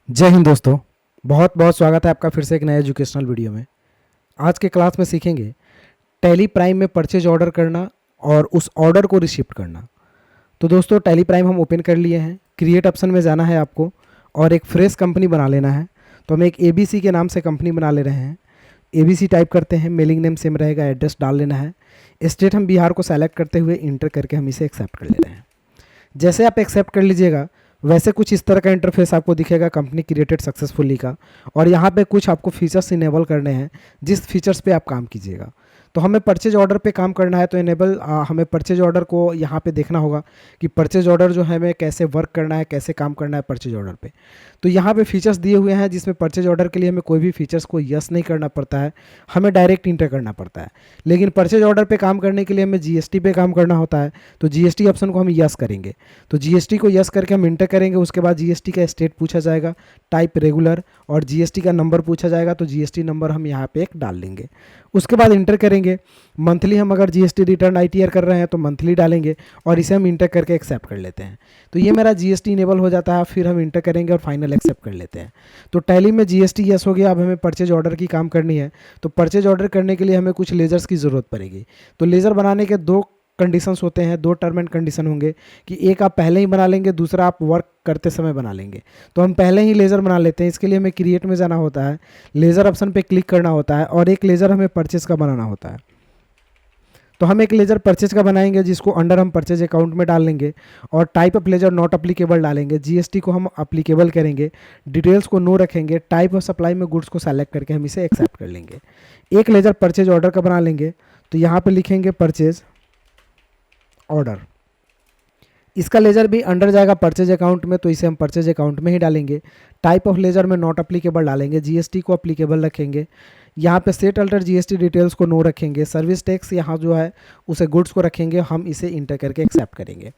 जय हिंद दोस्तों। बहुत बहुत स्वागत है आपका फिर से एक नया एजुकेशनल वीडियो में। आज के क्लास में सीखेंगे टैली प्राइम में परचेज ऑर्डर करना और उस ऑर्डर को रिसिप्ट करना। तो दोस्तों टैली प्राइम हम ओपन कर लिए हैं। क्रिएट ऑप्शन में जाना है आपको और एक फ्रेश कंपनी बना लेना है। तो हम एक ABC के नाम से कंपनी बना ले रहे हैं। ABC टाइप करते हैं, मेलिंग नेम सेम रहेगा, एड्रेस डाल लेना है। स्टेट हम बिहार को सेलेक्ट करते हुए इंटर करके हम इसे एक्सेप्ट कर ले रहे हैं। जैसे आप एक्सेप्ट कर लीजिएगा वैसे कुछ इस तरह का इंटरफेस आपको दिखेगा कंपनी क्रिएटेड सक्सेसफुली का। और यहाँ पे कुछ आपको फीचर्स इनेबल करने हैं जिस फीचर्स पे आप काम कीजिएगा। तो हमें परचेज ऑर्डर पे काम करना है तो इनेबल हमें परचेज ऑर्डर को यहाँ पे देखना होगा कि परचेज ऑर्डर जो है हमें कैसे वर्क करना है, कैसे काम करना है परचेज ऑर्डर पे। तो यहाँ पे फीचर्स दिए हुए हैं जिसमें परचेज ऑर्डर के लिए हमें कोई भी फीचर्स को यस नहीं करना पड़ता है, हमें डायरेक्ट इंटर करना पड़ता है। लेकिन परचेज ऑर्डर पे काम करने के लिए हमें GST पे काम करना होता है। तो GST ऑप्शन को हम यस करेंगे। तो GST को यस करके हम इंटर करेंगे। उसके बाद GST का स्टेट पूछा जाएगा, टाइप रेगुलर, और GST का नंबर पूछा जाएगा। तो GST नंबर हम यहाँ पे एक डाल लेंगे। उसके बाद इंटर करेंगे। मंथली हम अगर GST रिटर्न ITR कर रहे हैं तो मंथली डालेंगे और इसे हम इंटर करके एक्सेप्ट कर लेते हैं। तो ये मेरा GST इनेबल हो जाता है। फिर हम इंटर करेंगे और फाइनल एक्सेप्ट कर लेते हैं। तो टैली में GST यस हो गया। अब हमें परचेज ऑर्डर की काम करनी है। तो परचेज ऑर्डर करने के लिए हमें कुछ लेजर्स की ज़रूरत पड़ेगी। तो लेज़र बनाने के दो कंडीशंस होते हैं, दो टर्म एंड कंडीशन होंगे कि एक आप पहले ही बना लेंगे, दूसरा आप वर्क करते समय बना लेंगे। तो हम पहले ही लेज़र बना लेते हैं। इसके लिए हमें क्रिएट में जाना होता है, लेज़र ऑप्शन पे क्लिक करना होता है और एक लेज़र हमें परचेज का बनाना होता है। तो हम एक लेजर परचेज का बनाएंगे जिसको अंडर हम परचेज अकाउंट में डाल लेंगे और type of ledger not applicable डालेंगे। GST को हम अप्लीकेबल करेंगे, डिटेल्स को नो रखेंगे, टाइप ऑफ सप्लाई में गुड्स को सेलेक्ट करके हम इसे एक्सेप्ट कर लेंगे। एक लेजर परचेज ऑर्डर का बना लेंगे। तो यहाँ पे लिखेंगे परचेज ऑर्डर। इसका लेजर भी अंडर जाएगा परचेज अकाउंट में, तो इसे हम परचेज अकाउंट में ही डालेंगे। टाइप ऑफ लेजर में नॉट अप्लीकेबल डालेंगे, GST को अप्लीकेबल रखेंगे। यहाँ पे सेट अल्टर GST डिटेल्स को नो रखेंगे। सर्विस टैक्स यहाँ जो है उसे गुड्स को रखेंगे। हम इसे इंटर करके एक्सेप्ट करेंगे।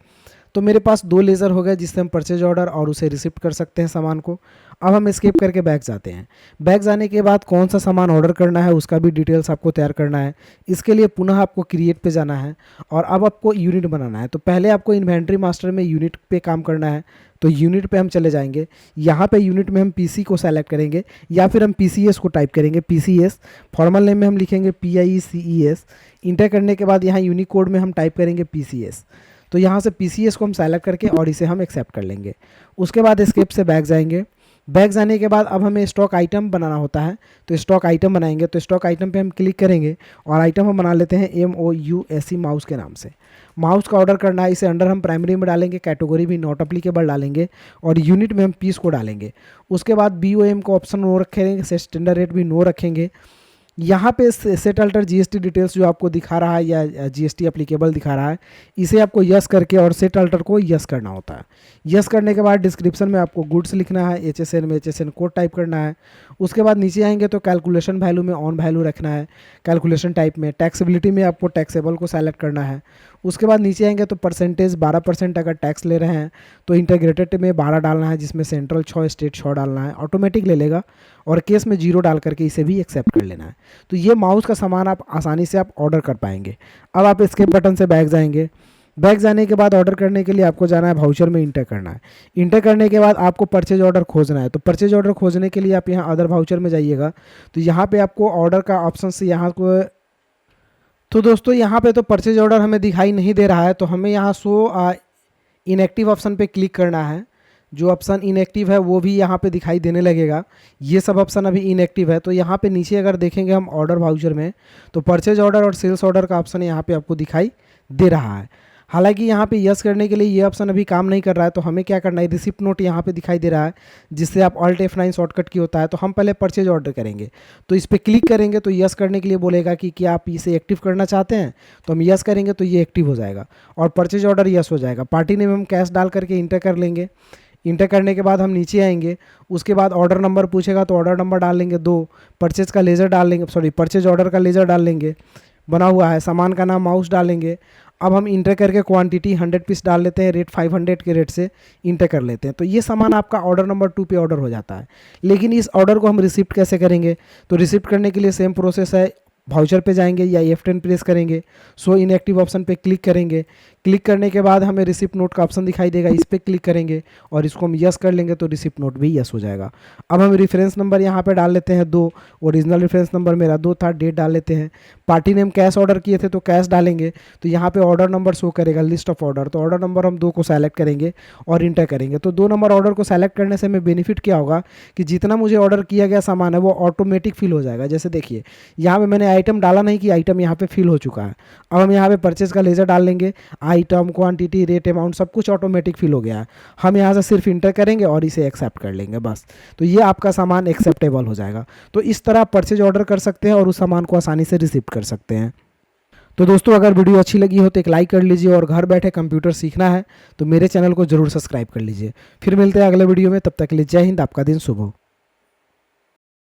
तो मेरे पास दो लेज़र हो गए जिससे हम परचेज ऑर्डर और उसे रिसिप्ट कर सकते हैं सामान को। अब हम एस्केप करके बैक जाते हैं। बैक जाने के बाद कौन सा सामान ऑर्डर करना है उसका भी डिटेल्स आपको तैयार करना है। इसके लिए पुनः आपको क्रिएट पे जाना है और अब आपको यूनिट बनाना है। तो पहले आपको इन्वेंट्री मास्टर में यूनिट पे काम करना है। तो यूनिट पे हम चले जाएंगे। यहाँ पे यूनिट में हम PC को सेलेक्ट करेंगे या फिर हम PCS को टाइप करेंगे। PCS फॉर्मल नेम में हम लिखेंगे PIECES। इंटर करने के बाद यहाँ यूनिकोड में हम टाइप करेंगे PCS। तो यहाँ से PCS को हम सेलेक्ट करके और इसे हम एक्सेप्ट कर लेंगे। उसके बाद एस्केप से बैक जाएंगे। बैक जाने के बाद अब हमें स्टॉक आइटम बनाना होता है। तो स्टॉक आइटम बनाएंगे। तो स्टॉक आइटम पे हम क्लिक करेंगे और आइटम हम बना लेते हैं MOUSE माउस के नाम से। माउस का ऑर्डर करना है। इसे अंडर हम प्राइमरी में डालेंगे, कैटेगरी भी नॉट अप्लीकेबल डालेंगे और यूनिट में हम पीस को डालेंगे। उसके बाद BOM को ऑप्शन नो रखेंगे, स्टैंडर्ड रेट भी नो रखेंगे। यहाँ पे सेट अल्टर GST डिटेल्स जो आपको दिखा रहा है या GST अप्लीकेबल दिखा रहा है, इसे आपको यस करके और सेट अल्टर को यस करना होता है। यस करने के बाद डिस्क्रिप्शन में आपको गुड्स लिखना है, HSN में HSN कोड टाइप करना है। उसके बाद नीचे आएंगे तो कैलकुलेशन वैल्यू में ऑन वैल्यू रखना है। कैलकुलेशन टाइप में टैक्सेबिलिटी में आपको टैक्सेबल को सेलेक्ट करना है। उसके बाद नीचे आएंगे तो परसेंटेज 12% अगर टैक्स ले रहे हैं तो इंटीग्रेटेड में 12 डालना है, जिसमें सेंट्रल 6 स्टेट 6 डालना है। ऑटोमेटिक ले लेगा और केस में 0 डाल करके इसे भी एक्सेप्ट कर लेना है। तो ये माउस का सामान आप आसानी से आप ऑर्डर कर पाएंगे। अब आप एस्केप बटन से बैक जाएंगे। बैक जाने के बाद ऑर्डर करने के लिए आपको जाना है वाउचर में, इंटर करना है। इंटर करने के बाद आपको परचेज ऑर्डर खोजना है। तो परचेज ऑर्डर खोजने के लिए आप यहाँ अदर वाउचर में जाइएगा। तो यहाँ पे आपको ऑर्डर का ऑप्शन से यहाँ को, तो दोस्तों यहाँ पे तो परचेज ऑर्डर हमें दिखाई नहीं दे रहा है। तो हमें यहाँ शो इनएक्टिव ऑप्शन पे क्लिक करना है। जो ऑप्शन इनएक्टिव है वो भी यहाँ पे दिखाई देने लगेगा। ये सब ऑप्शन अभी इनएक्टिव है। तो यहाँ पे नीचे अगर देखेंगे हम ऑर्डर वाउचर में तो परचेज ऑर्डर और सेल्स ऑर्डर का ऑप्शन यहाँ पे आपको दिखाई दे रहा है। हालांकि यहाँ पे यस करने के लिए ये ऑप्शन अभी काम नहीं कर रहा है। तो हमें क्या करना है, रिसिप्ट नोट यहाँ पे दिखाई दे रहा है जिससे आप Alt F9 शॉर्टकट की होता है। तो हम पहले परचेज ऑर्डर करेंगे। तो इस पर क्लिक करेंगे तो यस करने के लिए बोलेगा कि क्या आप इसे एक्टिव करना चाहते हैं। तो हम यस करेंगे तो ये एक्टिव हो जाएगा और परचेज ऑर्डर यस हो जाएगा। पार्टी नेम हम कैश डाल करके इंटर कर लेंगे। इंटर करने के बाद हम नीचे आएंगे। उसके बाद ऑर्डर नंबर पूछेगा तो ऑर्डर नंबर डाल लेंगे 2। परचेज का लेज़र डाल लेंगे, सॉरी परचेज ऑर्डर का लेज़र डाल लेंगे, बना हुआ है। सामान का नाम माउस डालेंगे। अब हम इंटर करके क्वांटिटी 100 पीस डाल लेते हैं, रेट 500 के रेट से इंटर कर लेते हैं। तो ये सामान आपका ऑर्डर नंबर 2 पे ऑर्डर हो जाता है। लेकिन इस ऑर्डर को हम रिसिप्ट कैसे करेंगे, तो रिसिप्ट करने के लिए सेम प्रोसेस है। वाउचर पे जाएंगे या F10 प्रेस करेंगे, शो इनएक्टिव ऑप्शन पे क्लिक करेंगे। क्लिक करने के बाद हमें रिसिप्ट नोट का ऑप्शन दिखाई देगा, इस पर क्लिक करेंगे और इसको हम यस कर लेंगे तो रिसिप्ट नोट भी यस हो जाएगा। अब हम रेफरेंस नंबर यहाँ पे डाल लेते हैं 2, ओरिजिनल रेफरेंस नंबर मेरा 2 था, डेट डाल लेते हैं। पार्टी नेम कैश ऑर्डर किए थे तो कैश डालेंगे, तो यहाँ पे ऑर्डर नंबर शो करेगा, लिस्ट ऑफ ऑर्डर, तो ऑर्डर नंबर हम 2 को सेलेक्ट करेंगे और इंटर करेंगे। तो 2 नंबर ऑर्डर को सेलेक्ट करने से हमें बेनिफिट क्या होगा कि जितना मुझे ऑर्डर किया गया सामान है वो ऑटोमेटिक फिल हो जाएगा। जैसे देखिए यहाँ पे मैंने आइटम डाला नहीं कि आइटम यहाँ पे फिल हो चुका है। अब हम यहाँ पे परचेज का लेजर डाल लेंगे, आइटम, क्वांटिटी, रेट, अमाउंट सब कुछ ऑटोमेटिक फिल हो गया है। हम यहाँ से सिर्फ इंटर करेंगे और इसे एक्सेप्ट कर लेंगे बस, तो ये आपका सामान एक्सेप्टेबल हो जाएगा। तो इस तरह आप परचेज ऑर्डर कर सकते हैं और उस सामान को आसानी से रिसीव कर सकते हैं। तो दोस्तों अगर वीडियो अच्छी लगी हो तो एक लाइक कर लीजिए और घर बैठे कंप्यूटर सीखना है तो मेरे चैनल को जरूर सब्सक्राइब कर लीजिए। फिर मिलते हैं अगले वीडियो में, तब तक के लिए जय हिंद, आपका दिन शुभ हो।